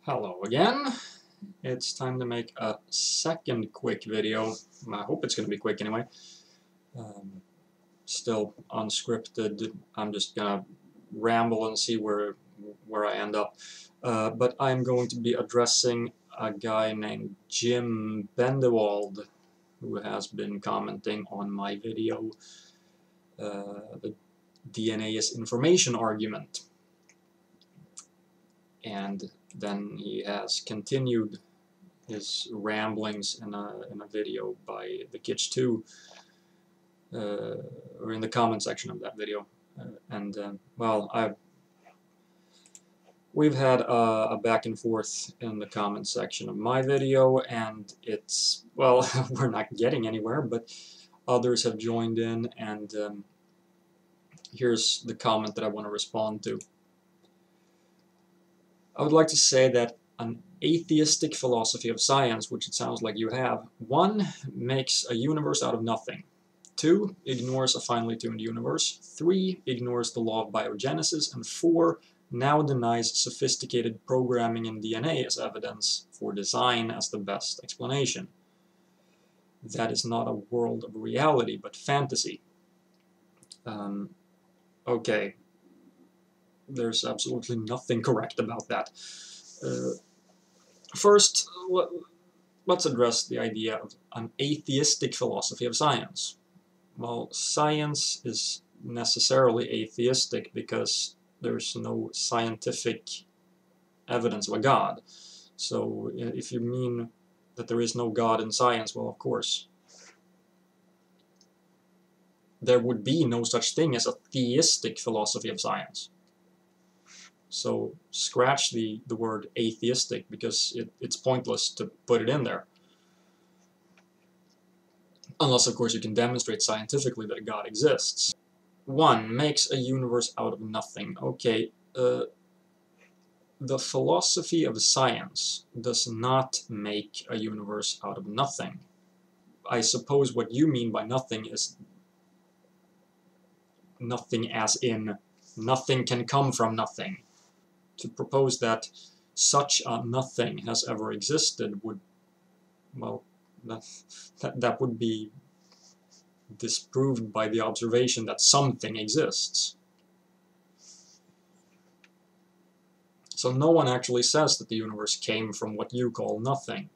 Hello again. It's time to make a second quick video. I hope it's going to be quick anyway. Still unscripted. I'm just going to ramble and see where I end up. But I'm going to be addressing a guy named Jim Bendewald, who has been commenting on my video, the DNA is information argument. And then he has continued his ramblings in a video by the Kitsch 2, or in the comment section of that video. Well, we've had a back and forth in the comment section of my video, and it's, well, we're not getting anywhere, but others have joined in, and here's the comment that I want to respond to. I would like to say that an atheistic philosophy of science, which it sounds like you have, 1. Makes a universe out of nothing. 2. Ignores a finely tuned universe. 3. Ignores the law of biogenesis. And 4. Now denies sophisticated programming in DNA as evidence for design as the best explanation. That is not a world of reality, but fantasy. Okay. There's absolutely nothing correct about that. First, let's address the idea of an atheistic philosophy of science. Well, science is necessarily atheistic because there's no scientific evidence of a God. So if you mean that there is no God in science, well, of course. There would be no such thing as a theistic philosophy of science. So scratch the word atheistic, because it's pointless to put it in there. Unless, of course, you can demonstrate scientifically that God exists. 1. Makes a universe out of nothing. Okay, the philosophy of science does not make a universe out of nothing. I suppose what you mean by nothing is nothing as in nothing can come from nothing. To propose that such a nothing has ever existed would, well, that would be disproved by the observation that something exists. So no one actually says that the universe came from what you call nothing.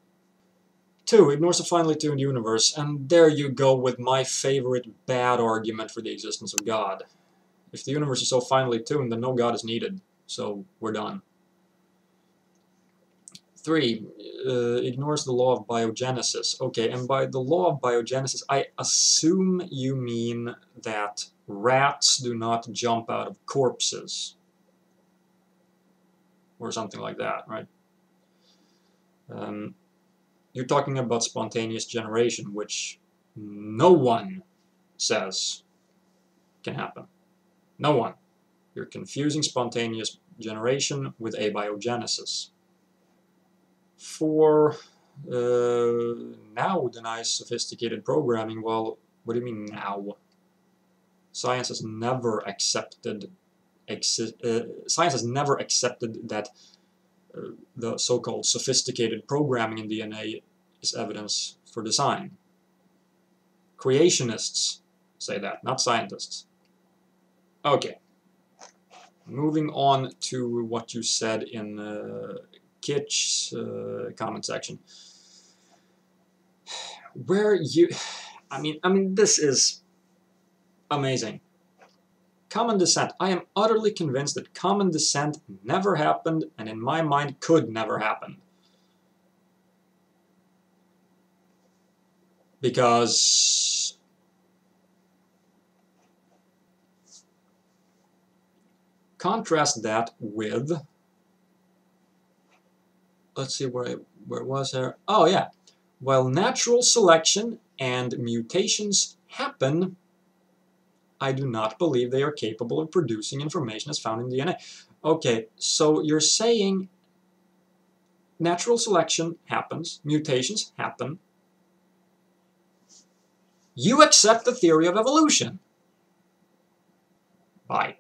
2. Ignores a finely tuned universe, and there you go with my favorite bad argument for the existence of God. If the universe is so finely tuned, then no God is needed. So we're done. 3. Ignores the law of biogenesis. Okay, and by the law of biogenesis, I assume you mean that rats do not jump out of corpses. Or something like that, right? You're talking about spontaneous generation, which no one says can happen. No one. You're confusing spontaneous generation with abiogenesis. 4. Now denies sophisticated programming. Well, what do you mean now? Science has never accepted that the so-called sophisticated programming in DNA is evidence for design. Creationists say that, not scientists. Okay. Moving on to what you said in Kitsch's comment section, where you, I mean, this is amazing. Common descent. I am utterly convinced that common descent never happened, and in my mind could never happen. Because contrast that with, let's see where it was there. Oh yeah. While natural selection and mutations happen, I do not believe they are capable of producing information as found in DNA. Okay, so you're saying natural selection happens, mutations happen. You accept the theory of evolution. Bye.